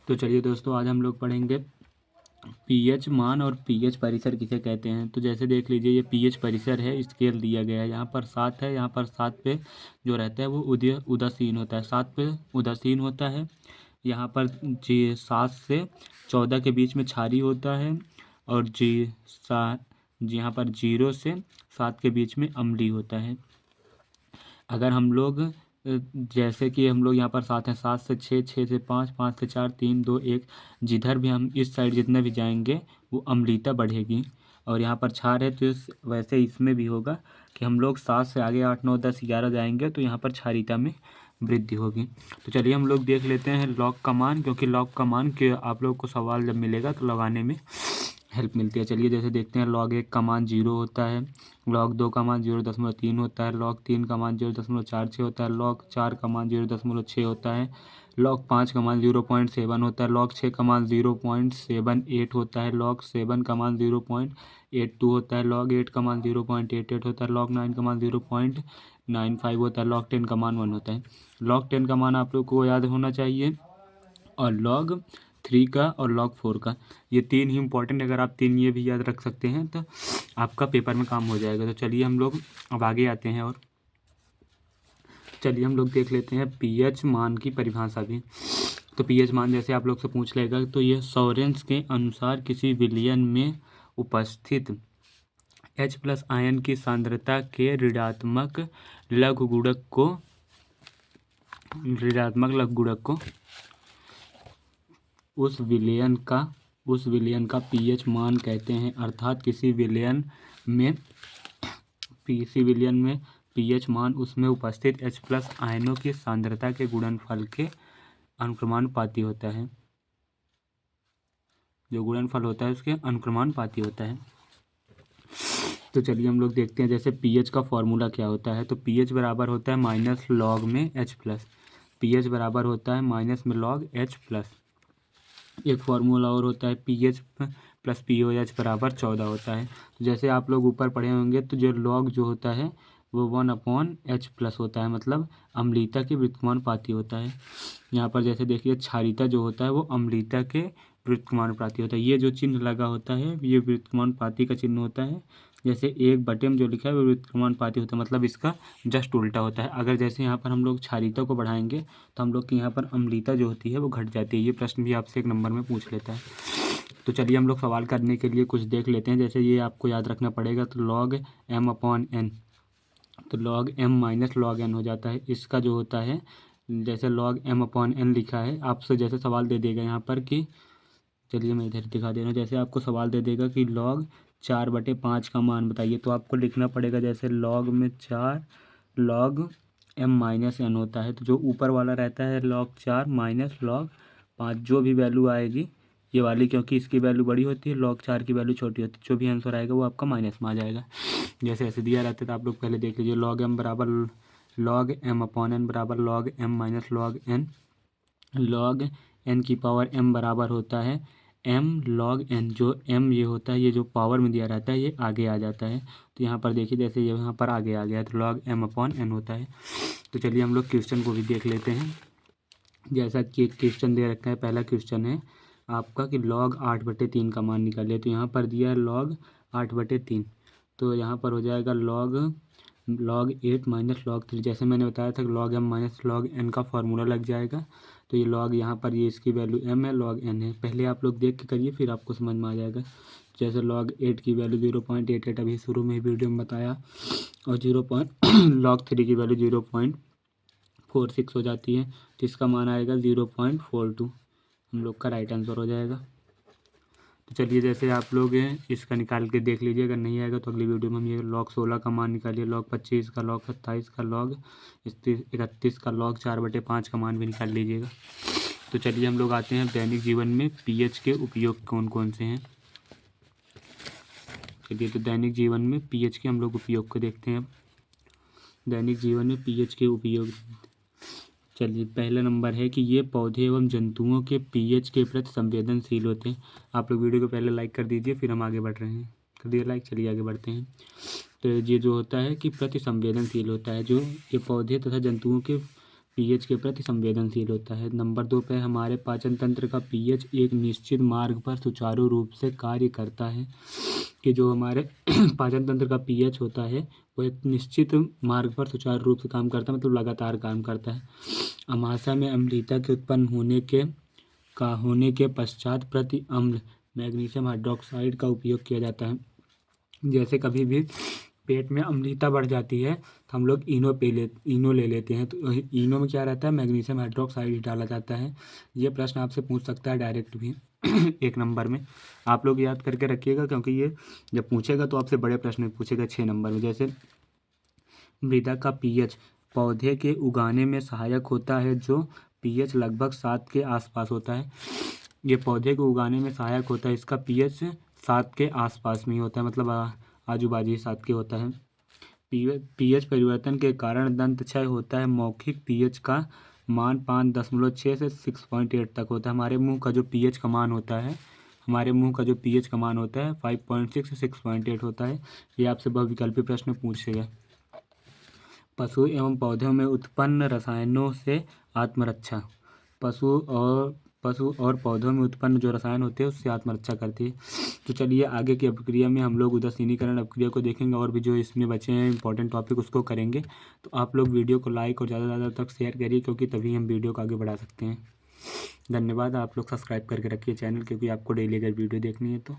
तो चलिए दोस्तों, आज हम लोग पढ़ेंगे पीएच मान और पीएच परिसर किसे कहते हैं। तो जैसे देख लीजिए, ये पीएच परिसर है, स्केल दिया गया है। यहाँ पर 7 है, यहाँ पर 7 पे जो रहता है वो उदासीन होता है, 7 पे उदासीन होता है। यहाँ पर जी 7 से 14 के बीच में क्षारीय होता है, और यहाँ पर 0 से 7 के बीच में अम्लीय होता है। अगर हम लोग जैसे कि हम लोग यहाँ पर 7 हैं, 7 से 6, 6 से 5, 5 से 4, 3, 2, 1, जिधर भी हम इस साइड जितने भी जाएंगे वो अम्लीयता बढ़ेगी। और यहाँ पर क्षार है तो वैसे इसमें भी होगा कि हम लोग 7 से आगे 8, 9, 10, 11 जाएंगे तो यहाँ पर क्षारीयता में वृद्धि होगी। तो चलिए हम लोग देख लेते हैं लॉग का मान, क्योंकि लॉग का मान के आप लोग को सवाल जब मिलेगा तो लगाने में हेल्प मिलती है। चलिए जैसे देखते हैं, log 1 का मान 0 होता है, log 2 का मान 0.3 होता है, log 3 का मान 0.46 होता है, log 4 का मान 0.6 होता है, log 5 का मान 0.7 होता है, log 6 का मान 0.78 होता है, log 7 का मान 0.82 होता है, log 8 का मान 0.88 होता है, log 9 का मान 0.95 होता है, log 10 का मान 1 होता है। log 10 का मान आप लोग को याद होना चाहिए, और log 3 का और log 4 का, ये 3 ही इंपॉर्टेंट। अगर आप 3 ये भी याद रख सकते हैं तो आपका पेपर में काम हो जाएगा। तो चलिए हम लोग अब आगे आते हैं, और चलिए हम लोग देख लेते हैं पीएच मान की परिभाषा भी। तो पीएच मान जैसे आप लोग से पूछ लेगा, तो ये सोरेंस के अनुसार किसी विलयन में उपस्थित H+ आयन की सांद्रता के ऋणात्मक लघुगुणक को उस विलयन का पीएच मान कहते हैं। अर्थात किसी विलयन में पीएच मान उसमें उपस्थित H+ आयनों की सांद्रता के गुणनफल के अनुक्रमानुपाती होता है। जो गुणनफल होता है उसके अनुक्रमानुपाती होता है। तो चलिए हम लोग देखते हैं, जैसे पीएच का फॉर्मूला क्या होता है। तो पीएच बराबर होता है माइनस लॉग में H+। पीएच बराबर होता है माइनस में लॉग H+। एक फार्मूला और होता है पीएच प्लस पीओएच बराबर 14 होता है। तो जैसे आप लोग ऊपर पढ़े होंगे, तो जो लॉग जो होता है वो 1/H+ होता है, मतलब अम्लीयता के व्युत्क्रमानुपाती होता है। यहाँ पर जैसे देखिए, क्षारीयता जो होता है वो अम्लीयता के व्युत्क्रमानुपाती होता है। ये जो चिन्ह लगा होता है ये व्युत्क्रमानुपाती का चिन्ह होता है। जैसे 1/, में जो लिखा है वो व्युत्क्रमानुपाती होता है, मतलब इसका जस्ट उल्टा होता है। अगर जैसे यहाँ पर हम लोग क्षारीयता को बढ़ाएंगे तो हम लोग की यहाँ पर अम्लीयता जो होती है वो घट जाती है। ये प्रश्न भी आपसे 1 नंबर में पूछ लेता है। तो चलिए हम लोग सवाल करने के लिए कुछ देख लेते हैं। जैसे ये आपको याद रखना पड़ेगा, तो log m/n, तो log m minus log n हो जाता है। इसका जो होता है, जैसे log m/n लिखा है, आपसे जैसे सवाल दे देगा यहाँ पर कि, चलिए मैं इधर दिखा दे रहा हूँ। जैसे आपको सवाल दे देगा कि log 4/5 का मान बताइए, तो आपको लिखना पड़ेगा जैसे log में 4 log m-n होता है। तो जो ऊपर वाला रहता है log 4 माइनस log 5, जो भी वैल्यू आएगी ये वाली, क्योंकि इसकी वैल्यू बड़ी होती है, log 4 की वैल्यू छोटी होती है, जो भी आंसर आएगा वो आपका माइनस में आ जाएगा। जैसे ऐसे दिया रहता है, तो आप लोग पहले देख लीजिए, log m बराबर log m/n बराबर log m minus log n, log n की पावर m बराबर होता है m log n। जो m ये होता है, ये जो पावर में दिया रहता है ये आगे आ जाता है। तो यहाँ पर देखिए, जैसे ये यहाँ पर आगे आ गया है, तो log m/n होता है। तो चलिए हम लोग क्वेश्चन को भी देख लेते हैं। जैसा कि क्वेश्चन दे रखा है, पहला क्वेश्चन है आपका कि log 8/3 का मान निकालिए। तो यहाँ पर दिया है log 8/3, तो यहाँ पर हो जाएगा log 8 माइनस log 3। जैसे मैंने बताया था कि log m minus log n का फार्मूला लग जाएगा। तो ये log यहाँ पर ये इसकी वैल्यू m है, log n है। पहले आप लोग देख के करिए, फिर आपको समझ में आ जाएगा। जैसे log 8 की वैल्यू 0.88 अभी शुरू में ही वीडियो में बताया, और log 3 की वैल्यू 0.46 हो जाती है। तो इसका मान आएगा 0.42, हम लोग का राइट आंसर हो जाएगा। तो चलिए जैसे आप लोग इसका निकाल के देख लीजिए, अगर नहीं आएगा तो अगली वीडियो में हम ये log 16 का मान निकालिए, log 25 का, log 27 का, log 31 का, log 4/5 का मान भी निकाल लीजिएगा। तो चलिए हम लोग आते हैं दैनिक जीवन में पीएच के उपयोग कौन कौन से हैं। चलिए, तो दैनिक जीवन में पीएच के हम लोग उपयोग को देखते हैं। दैनिक जीवन में पीएच के उपयोग, चलिए पहला नंबर है कि ये पौधे एवं जंतुओं के पीएच के प्रति संवेदनशील होते हैं। आप लोग वीडियो को पहले लाइक कर दीजिए, फिर हम आगे बढ़ रहे हैं। कर दिया लाइक, चलिए आगे बढ़ते हैं। तो ये जो होता है कि प्रति संवेदनशील होता है, जो ये पौधे तथा जंतुओं के पीएच के प्रति संवेदनशील होता है। नंबर 2 पे हमारे पाचन तंत्र का पीएच एक निश्चित मार्ग पर सुचारू रूप से कार्य करता है, कि जो हमारे पाचन तंत्र का पीएच होता है वो एक निश्चित मार्ग पर सुचारू रूप से काम करता है, मतलब लगातार काम करता है। अमाशय में अम्लता के उत्पन्न होने के पश्चात प्रति अम्ल मैग्नीशियम हाइड्रोक्साइड का उपयोग किया जाता है। जैसे कभी भी पेट में अम्लता बढ़ जाती है तो हम लोग इनो ले लेते हैं, तो इनो में क्या रहता है, मैग्नीशियम हाइड्रोक्साइड डाला जाता है। ये प्रश्न आपसे पूछ सकता है डायरेक्ट भी 1 नंबर में। आप लोग याद करके रखिएगा, क्योंकि ये जब पूछेगा तो आपसे बड़े प्रश्न पूछेगा 6 नंबर में। जैसे मृदा का पीएच पौधे के उगाने में सहायक होता है, जो पीएच लगभग 7 के आसपास होता है। ये पौधे को उगाने में सहायक होता है, इसका पीएच 7 के आसपास में ही होता है, मतलब आजू बाजू ही 7 के होता है। पीएच परिवर्तन के कारण दंत क्षय होता है। मौखिक पीएच का मान 5.6 से 6.8 तक होता है। हमारे मुंह का जो पीएच का मान होता है 5.6 से 6.8 होता है। ये आपसे बहुविकल्पी प्रश्न पूछेगा। पशु एवं पौधों में उत्पन्न रसायनों से आत्मरक्षा। पशु और पौधों में उत्पन्न जो रसायन होते हैं उससे आत्मरक्षा करती है। तो चलिए आगे की अपक्रिया में हम लोग उदासीनीकरण अपक्रिया को देखेंगे, और भी जो इसमें बचे हैं इंपॉर्टेंट टॉपिक उसको करेंगे। तो आप लोग वीडियो को लाइक और ज़्यादा से ज़्यादा तक शेयर करिए, क्योंकि तभी हम वीडियो को आगे बढ़ा सकते हैं। धन्यवाद। आप लोग सब्सक्राइब करके रखिए चैनल, क्योंकि आपको डेली अगर वीडियो देखनी है तो।